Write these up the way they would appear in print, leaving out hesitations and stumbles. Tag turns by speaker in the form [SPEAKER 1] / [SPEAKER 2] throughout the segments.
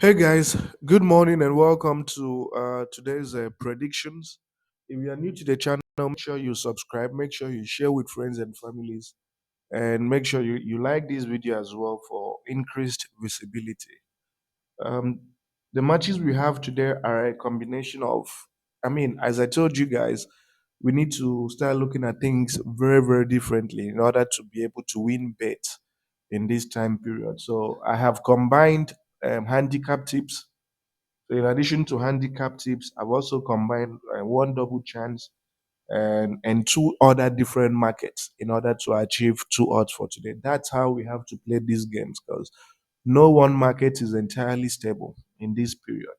[SPEAKER 1] Hey guys, good morning and welcome to today's predictions. If you are new to the channel, make sure you subscribe, make sure you share with friends and families, and make sure you like this video as well for increased visibility. Um, the matches we have today are a combination of, as I told you guys, we need to start looking at things very, very differently in order to be able to win bets in this time period. So I have combined handicap tips, so in addition to handicap tips, I've also combined one double chance and two other different markets in order to achieve two odds for today. That's how we have to play these games because no one market is entirely stable in this period.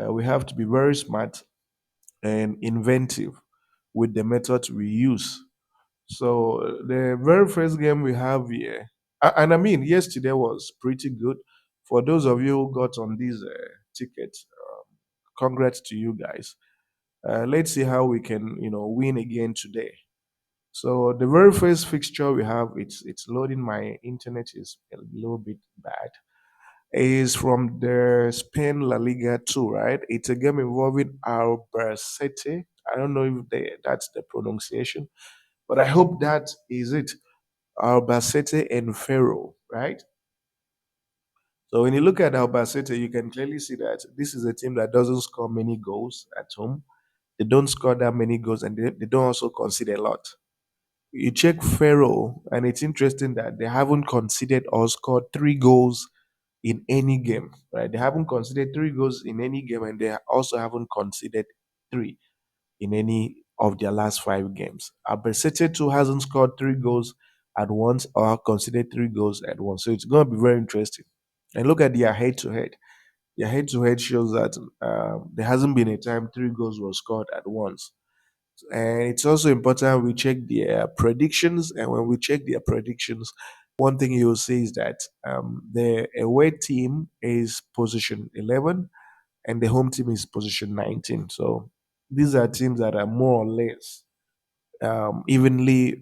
[SPEAKER 1] We have to be very smart and inventive with the methods we use. So the very first game we have here, and I mean, yesterday was pretty good. For those of you who got on these tickets, congrats to you guys. Let's see how we can, win again today. So the very first fixture we have, it's loading. My internet is a little bit bad. Is from the Spain La Liga 2, right? It's a game involving Albacete. I don't know if that's the pronunciation, but I hope that is it. Albacete and Ferro, right? So when you look at Albacete, you can clearly see that this is a team that doesn't score many goals at home. They don't score that many goals, and they don't also concede a lot. You check Ferro, and it's interesting that they haven't conceded or scored 3 goals in any game, right? They haven't conceded 3 goals in any game, and they also haven't conceded three in any of their last 5 games. Albacete too hasn't scored 3 goals at once or conceded 3 goals at once. So it's going to be very interesting. And look at their head to head. Their head to head shows that there hasn't been a time 3 goals were scored at once. And it's also important we check their predictions. And when we check their predictions, one thing you'll see is that the away team is position 11 and the home team is position 19. So these are teams that are more or less evenly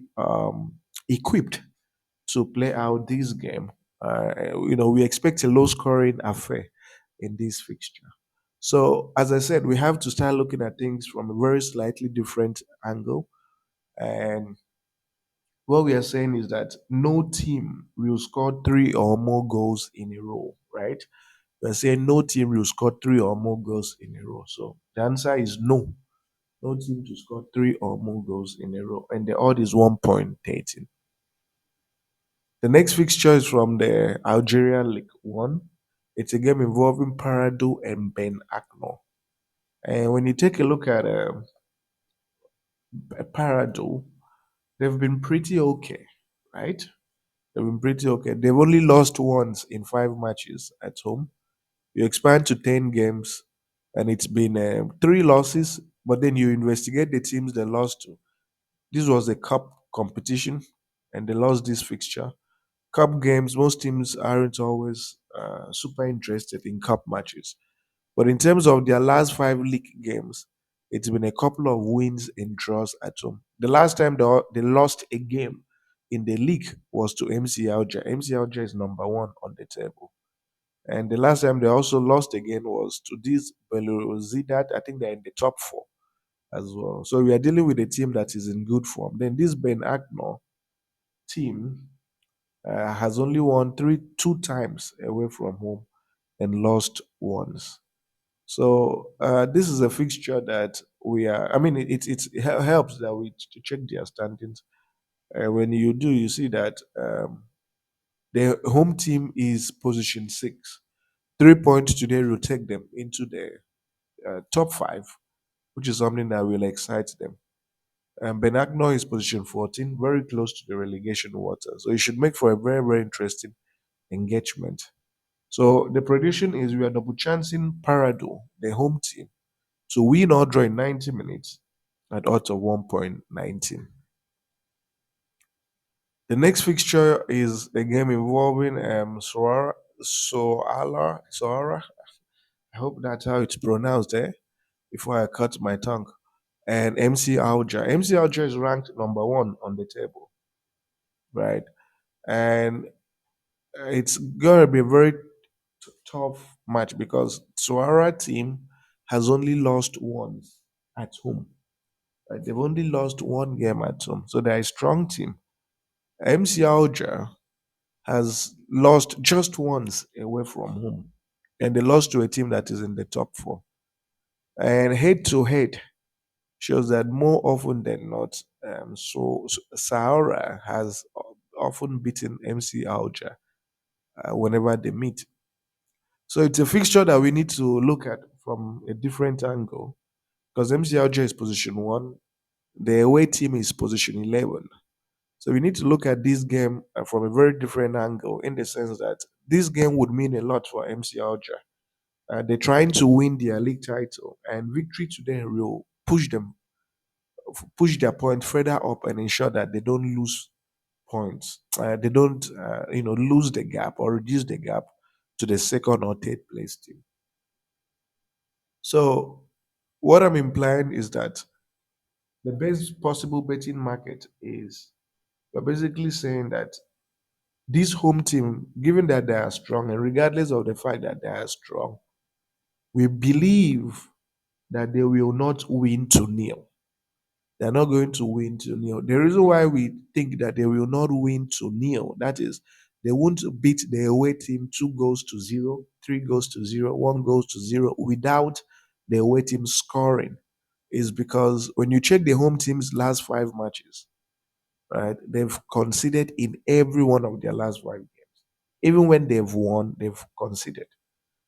[SPEAKER 1] equipped to play out this game. We expect a low scoring affair in this fixture. So, as I said, we have to start looking at things from a very slightly different angle. And what we are saying is that no team will score 3 or more goals in a row, right? We're saying no team will score 3 or more goals in a row. So the answer is no. No team to score 3 or more goals in a row. And the odd is 1.13. The next fixture is from the Algeria League One. It's a game involving Paru and Benagro. And when you take a look at Paru, they've been pretty okay, right? They've been pretty okay. They've only lost once in 5 matches at home. You expand to 10 games, and it's been 3 losses, but then you investigate the teams they lost to. This was a cup competition, and they lost this fixture. Cup games, most teams aren't always super interested in cup matches. But in terms of their last 5 league games, it's been a couple of wins and draws at home. The last time they lost a game in the league was to MC Alger. MC Alger is number one on the table. And the last time they also lost again was to this Belouizdad. I think they're in the top four as well. So we are dealing with a team that is in good form. Then this Ben Agno team has only won two times away from home and lost once. So this is a fixture that we are. I mean, it helps that we to check their standings. When you do, you see that the home team is position 6. 3 points today will take them into the top 5, which is something that will excite them. Benagno is position 14, very close to the relegation water. So it should make for a very, very interesting engagement. So the prediction is we are double chancing Parado, the home team, to win or draw in 90 minutes at odds of 1.19. The next fixture is a game involving Sara. I hope that's how it's pronounced before I cut my tongue. And MC Alger. MC Alger is ranked number 1 on the table, right? And it's going to be a very tough match because Sara team has only lost once at home. Right? They've only lost one game at home, so they're a strong team. MC Alger has lost just once away from home, and they lost to a team that is in the top four. And head to head shows that more often than not, Sahara has often beaten MC Alger whenever they meet. So it's a fixture that we need to look at from a different angle because MC Alger is position one, the away team is position 11. So we need to look at this game from a very different angle in the sense that this game would mean a lot for MC Alger. They're trying to win their league title, and victory today will push their point further up and ensure that they don't lose points. They don't, lose the gap or reduce the gap to the second or third place team. So what I'm implying is that the best possible betting market is we're basically saying that this home team, given that they are strong, and regardless of the fact that they are strong, we believe that they will not win to nil. They're not going to win to nil. The reason why we think that they will not win to nil, that is, they won't beat the away team 2 goals to 0, 3 goals to 0, 1 goes to 0 without the away team scoring, is because when you check the home team's last 5 matches, right, they've conceded in every one of their last 5 games. Even when they've won, they've conceded.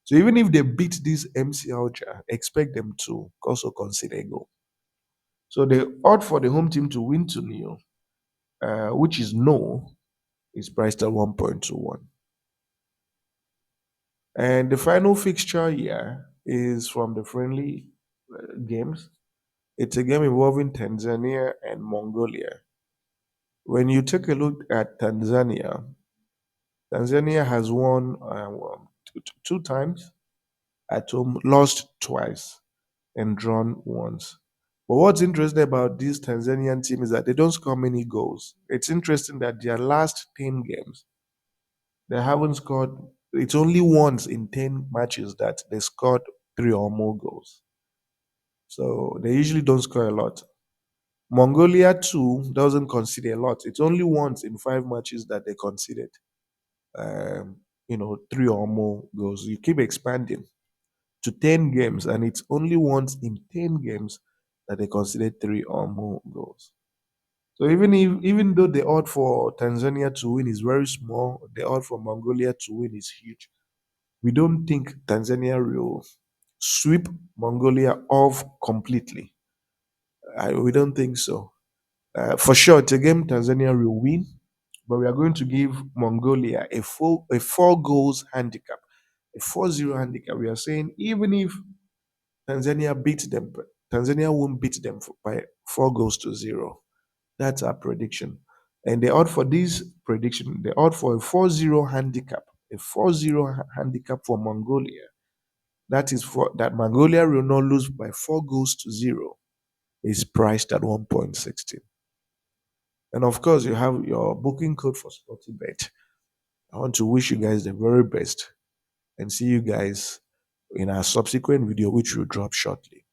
[SPEAKER 1] So even if they beat this MC Alger, expect them to also concede a goal. So the odd for the home team to win to nil, which is no, is priced at 1.21. And the final fixture here is from the friendly games. It's a game involving Tanzania and Mongolia. When you take a look at Tanzania, Tanzania has won two times at home, lost twice, and drawn once. But what's interesting about this Tanzanian team is that they don't score many goals. It's interesting that their last 10 games, they haven't scored, it's only once in 10 matches that they scored 3 or more goals. So they usually don't score a lot. Mongolia, too, doesn't concede a lot. It's only once in 5 matches that they conceded, um, 3 or more goals. You keep expanding to 10 games, and it's only once in 10 games that they conceded 3 or more goals. So even though the odd for Tanzania to win is very small, the odd for Mongolia to win is huge. We don't think Tanzania will sweep Mongolia off completely. We don't think so. For sure, it's a game Tanzania will win, but we are going to give Mongolia a 4 goals handicap, a 4-0 handicap. We are saying even if Tanzania beats them, but Tanzania won't beat them by 4 goals to 0. That's our prediction. And the odd for this prediction, the odd for a 4-0 handicap, a 4-0 handicap for Mongolia, that is for that Mongolia will not lose by 4 goals to 0, is priced at 1.16. And of course, you have your booking code for SportyBet. I want to wish you guys the very best and see you guys in our subsequent video, which will drop shortly.